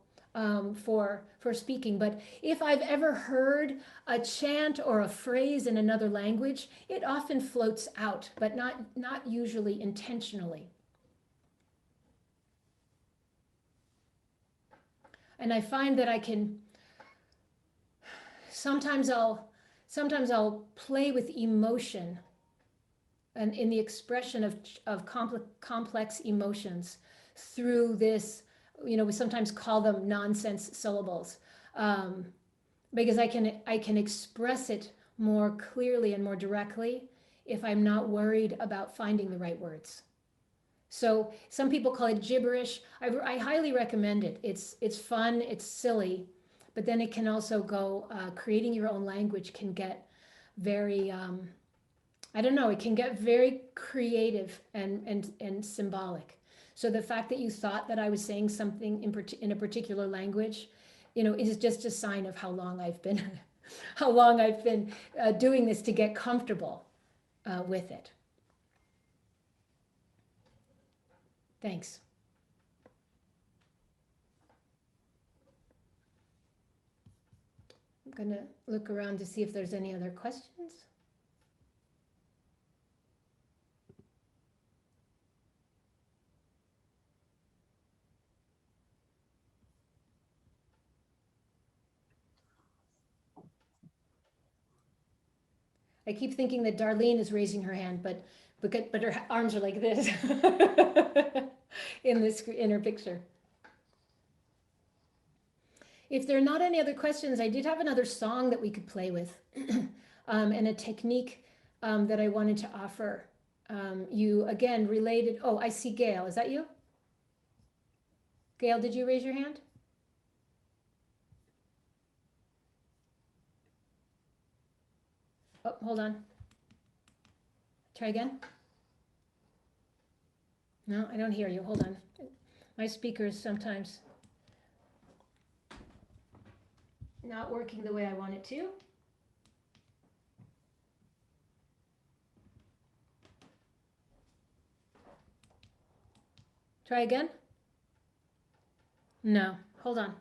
for speaking. But if I've ever heard a chant or a phrase in another language, it often floats out, but not usually intentionally. And I find that I can sometimes I'll play with emotion and in the expression of complex emotions through this. We sometimes call them nonsense syllables, because I can express it more clearly and more directly if I'm not worried about finding the right words. So some people call it gibberish. I highly recommend it. It's fun, it's silly, but then it can also go, creating your own language can get very, I don't know, it can get very creative and symbolic. So the fact that you thought that I was saying something in a particular language, is just a sign of how long I've been doing this to get comfortable with it. Thanks. I'm gonna look around to see if there's any other questions. I keep thinking that Darlene is raising her hand, but her arms are like this in her picture. If there are not any other questions, I did have another song that we could play with, and a technique that I wanted to offer. You again related. Oh, I see Gail. Is that you? Gail, did you raise your hand? Oh, hold on. Try again. No, I don't hear you. Hold on. My speakers sometimes not working the way I want it to. Try again. No, hold on.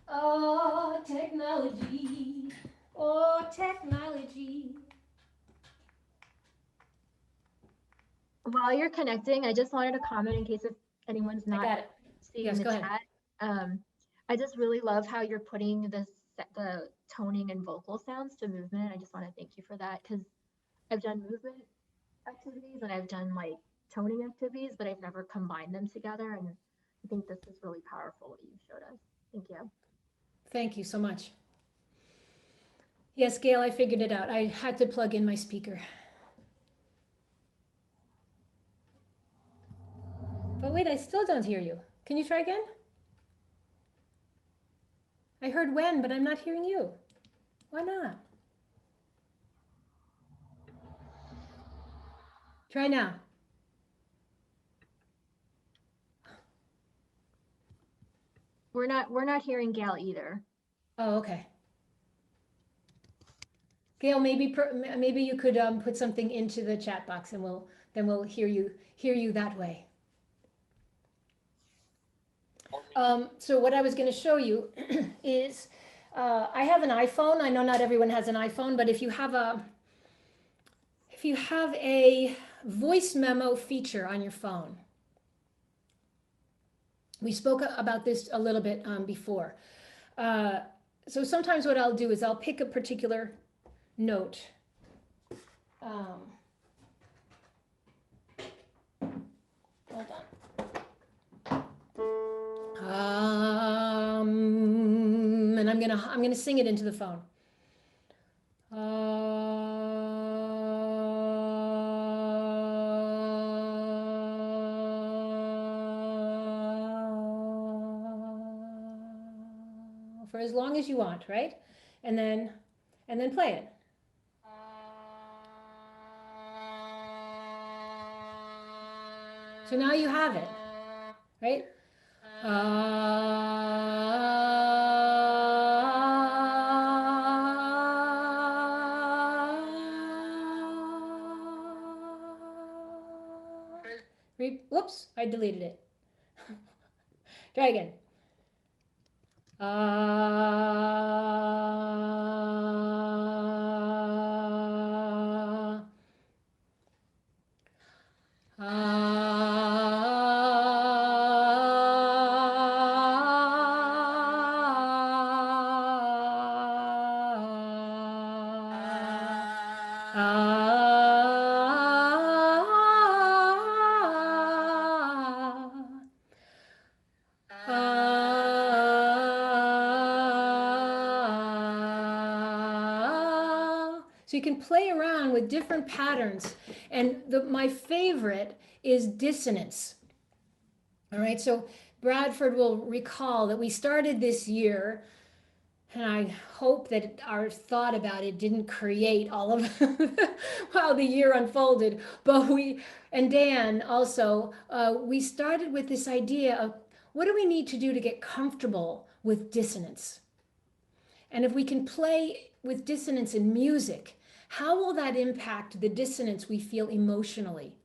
Oh, technology. Oh, technology. While you're connecting, I just wanted to comment in case if anyone's I not got it. seeing Yes, the go ahead. chat. I just really love how you're putting the toning and vocal sounds to movement. I just want to thank you for that because I've done movement activities and I've done like toning activities, but I've never combined them together. And I think this is really powerful what you showed us. Thank you. Thank you so much. Yes, Gail, I figured it out. I had to plug in my speaker. But wait, I still don't hear you. Can you try again? I heard when, but I'm not hearing you. Why not? Try now. We're not hearing Gail either. Oh, okay. Gail, maybe you could put something into the chat box, and we'll hear you that way. So what I was going to show you is I have an iPhone. I know not everyone has an iPhone, but if you have a voice memo feature on your phone, we spoke about this a little bit before. So sometimes what I'll do is I'll pick a particular note. Hold on. And I'm gonna sing it into the phone. For as long as you want, right? And then play it. So now you have it, right? Whoops, I deleted it. Try again. So you can play around with different patterns. And my favorite is dissonance. All right, so Bradford will recall that we started this year, and I hope that our thought about it didn't create all of how the year unfolded. But and Dan also, we started with this idea of what do we need to do to get comfortable with dissonance? And if we can play with dissonance in music, how will that impact the dissonance we feel emotionally?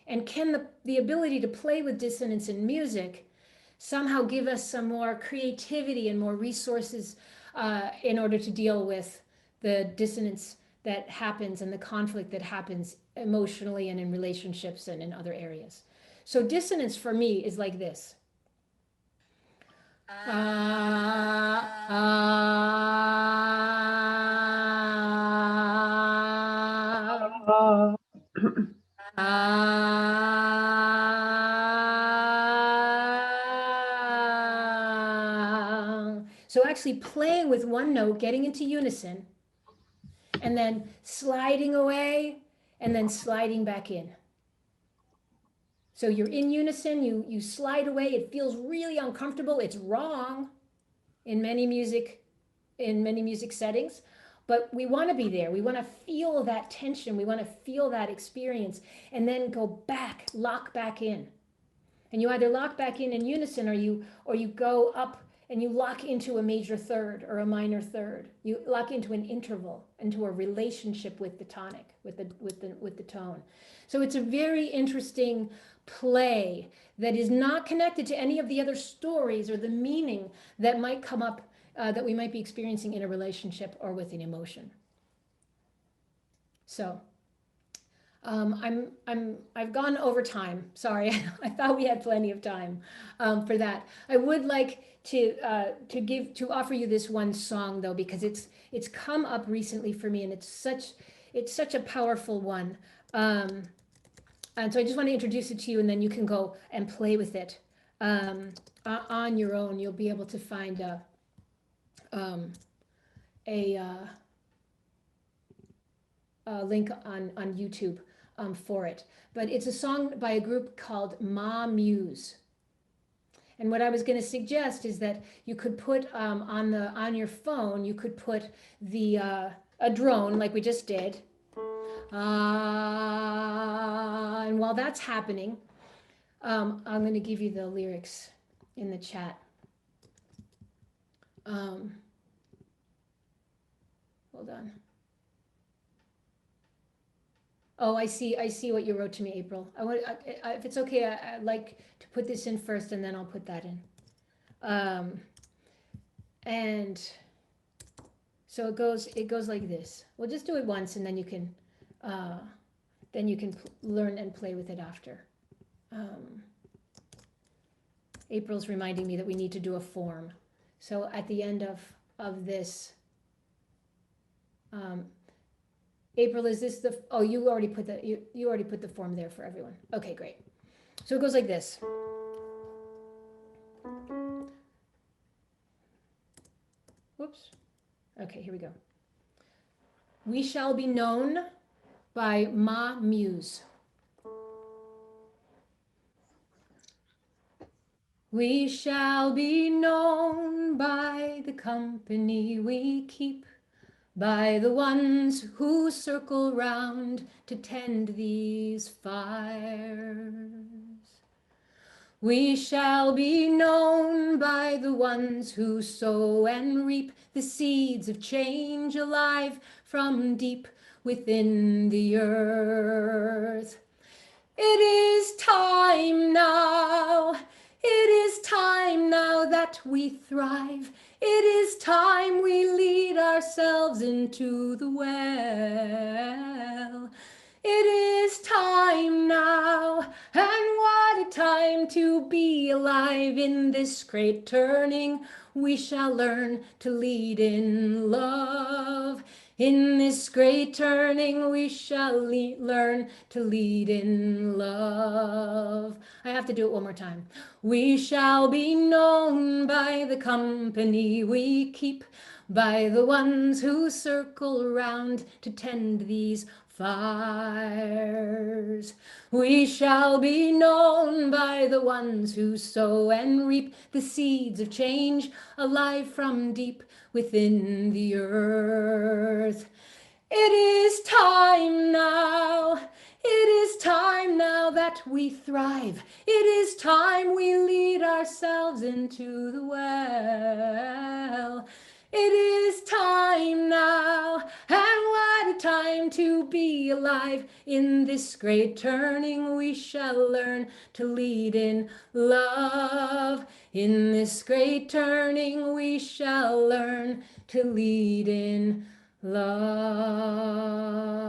And can the ability to play with dissonance in music somehow give us some more creativity and more resources in order to deal with the dissonance that happens and the conflict that happens emotionally and in relationships and in other areas? So dissonance for me is like this. So actually playing with one note, getting into unison, and then sliding away, and then sliding back in. So you're in unison, you slide away, it feels really uncomfortable, it's wrong in many music settings, but we want to be there. We want to feel that tension, we want to feel that experience, and then go back, lock back in. And you either lock back in unison, or you go up and you lock into a major third or a minor third. You lock into an interval, into a relationship with the tonic, with the tone. So it's a very interesting play that is not connected to any of the other stories or the meaning that might come up that we might be experiencing in a relationship or with an emotion. So I've gone over time. Sorry, I thought we had plenty of time for that. I would like to offer you this one song though, because it's come up recently for me, and it's such a powerful one. And so I just want to introduce it to you, and then you can go and play with it on your own. You'll be able to find a link on YouTube for it. But it's a song by a group called Ma Muse. And what I was going to suggest is that you could put on your phone, you could put the a drone like we just did. And while that's happening, I'm going to give you the lyrics in the chat. Hold on. Oh, I see what you wrote to me, April. If it's okay, I'd like to put this in first, and then I'll put that in. And so it goes like this. We'll just do it once, and then you can learn and play with it after. April's reminding me that we need to do a form. So at the end of this, April, is this the? Oh, you already put the form there for everyone. Okay, great. So it goes like this. Whoops. Okay, here we go. We shall be known by Ma Muse. We shall be known by the company we keep, by the ones who circle round to tend these fires. We shall be known by the ones who sow and reap the seeds of change alive from deep within the earth. It is time now. It is time now that we thrive. It is time we lead ourselves into the well. It is time now, and what a time to be alive in this great turning. We shall learn to lead in love. In this great turning, we shall learn to lead in love. I have to do it one more time. We shall be known by the company we keep, by the ones who circle round to tend these fires. We shall be known by the ones who sow and reap the seeds of change alive from deep within the earth. It is time now. It is time now that we thrive. It is time we lead ourselves into the well. It is time now, and what a time to be alive. In this great turning, we shall learn to lead in love. In this great turning, we shall learn to lead in love.